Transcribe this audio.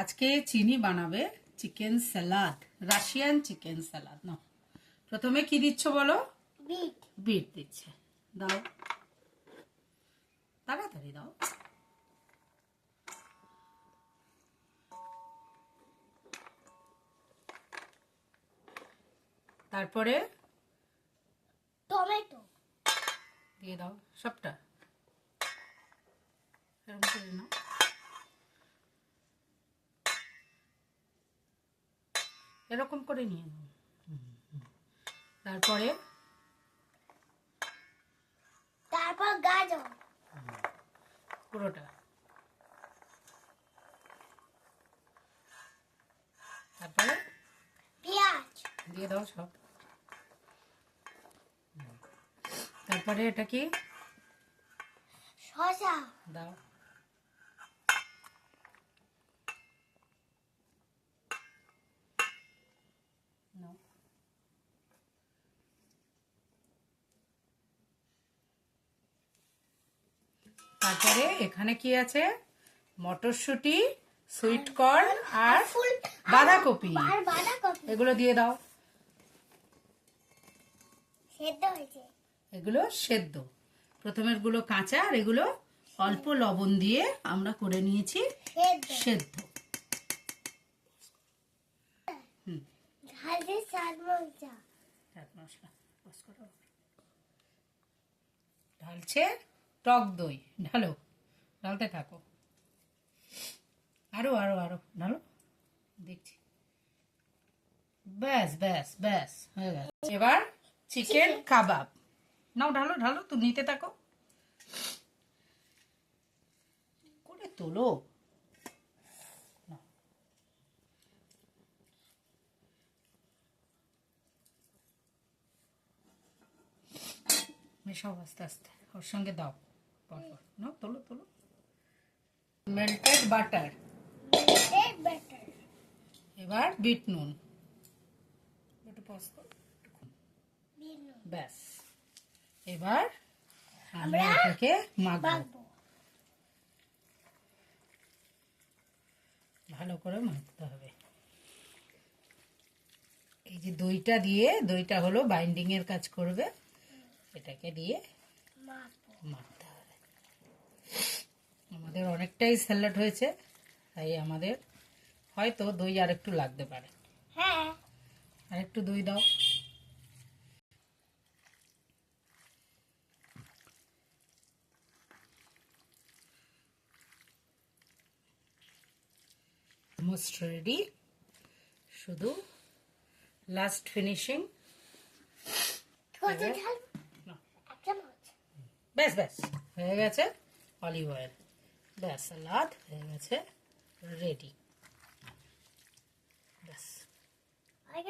আজকে চিনি বানাবে chicken salad, Russian chicken salad. Now, প্রথমে কি দিচ্ছ বলো? বিট। বিট দিচ্ছে, দাও তাড়াতাড়ি দাও। তারপরে টমেটো দিয়ে দাও সবটা, এরকম করে নাও। এরকম করে নিয়ে নাও। তারপরে তারপর গাজর পুরোটা, তারপরে পেঁয়াজ দিয়ে দাও সব। তারপরে এটা কি? শসা দাও। নাও। তারপরে এখানে কি আছে? মটরশুঁটি, সুইট কর্ন আর বাঁধাকপি, আর বাঁধাকপি এগুলো দিয়ে দাও। সেদ্ধ হয়েছে। এগুলো সেদ্ধ, প্রথমের গুলো কাঁচা আর এগুলো অল্প লবণ দিয়ে আমরা করে নিয়েছি সেদ্ধ। ঝালঝাল স্বাদ মজা। চাট মশলা ঢালছে টক দই, ঢালো, ঢালতে থাকো, আরো আরো আরো ঢালো, দেখছি। ব্যাস ব্যাস ব্যাস হয়ে গেছে। এবার চিকেন কাবাব নাও, ঢালো ঢালো, তুমি নিতে থাকো, করে তোলো। নাও। মেশাও আস্তে আস্তে, ওর সঙ্গে দাও পরপর, নাও তোলো তোলো। মেল্টেড বাটার, বাটার এবার বিট নুন, একটু পজ করো, ব্যাস। এবার আমরা এটাকে মাখবো, ভালো করে মাখতে হবে। এই যে দইটা দিয়ে, দইটা হলো বাইন্ডিং এর কাজ করবে, এটাকে দিয়ে মাখতে হবে। আমাদের অনেকটাই স্যালাড হয়েছে, তাই আমাদের হয়তো দই আর একটু লাগতে পারে। হ্যাঁ, আর একটু দই দাও। অলমোস্ট রেডি, শুধু লাস্ট ফিনিশিং। কত ঝাল? এক চামচ। ব্যাস ব্যাস হয়ে গেছে, অলিভ অয়েল, ব্যাস সালাদ হয়ে গেছে রেডি, ব্যাস।